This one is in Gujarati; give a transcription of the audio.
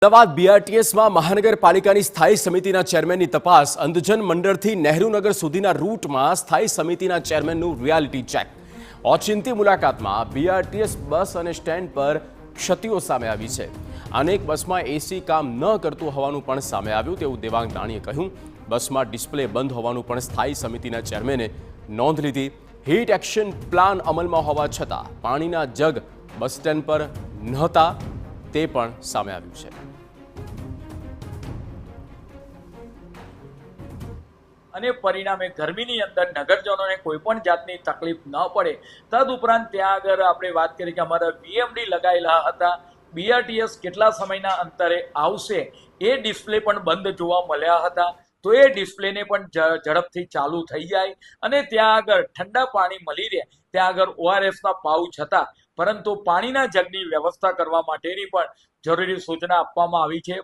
અમદાવાદ બીઆરટીએસમાં મહાનગરપાલિકાની સ્થાયી સમિતિના ચેરમેનની તપાસ. અંધજન મંડળથી નહેરુનગર સુધીના રૂટમાં સ્થાયી સમિતિના ચેરમેનનું રિયાલિટી ચેક. ઓચિંતી મુલાકાતમાં બીઆરટીએસ બસ અને સ્ટેન્ડ પર ક્ષતિઓ સામે આવી છે. અનેક બસમાં એસી કામ ન કરતું હોવાનું પણ સામે આવ્યું તેવું દેવાંગ દાણીએ કહ્યું. બસમાં ડિસ્પ્લે બંધ હોવાનું પણ સ્થાયી સમિતિના ચેરમેને નોંધ લીધી. હીટ એક્શન પ્લાન અમલમાં હોવા છતાં પાણીના જગ બસ સ્ટેન્ડ પર નહોતા તે પણ સામે આવ્યું છે. અને પરિણામે ગરમીની અંદર નગરજનોને કોઈ પણ જાતની તકલીફ ન પડે. તદુપરાંત ત્યાં આગળ આપણે વાત કરી કે અમારા વીએમડી લગાયેલા હતા. બીઆરટીએસ કેટલા સમયના અંતરે આવશે એ ડિસ્પ્લે પણ બંધ જોવા મળ્યા હતા. તો એ ડિસ્પ્લેને પણ ઝડપથી ચાલુ થઈ જાય અને ત્યાં આગળ ઠંડા પાણી મળી રહે. ત્યાં આગળ ઓઆરએસના પાઉચ હતા, પરંતુ પાણીના જગની વ્યવસ્થા કરવા માટેની પણ જરૂરી સૂચના આપવામાં આવી છે.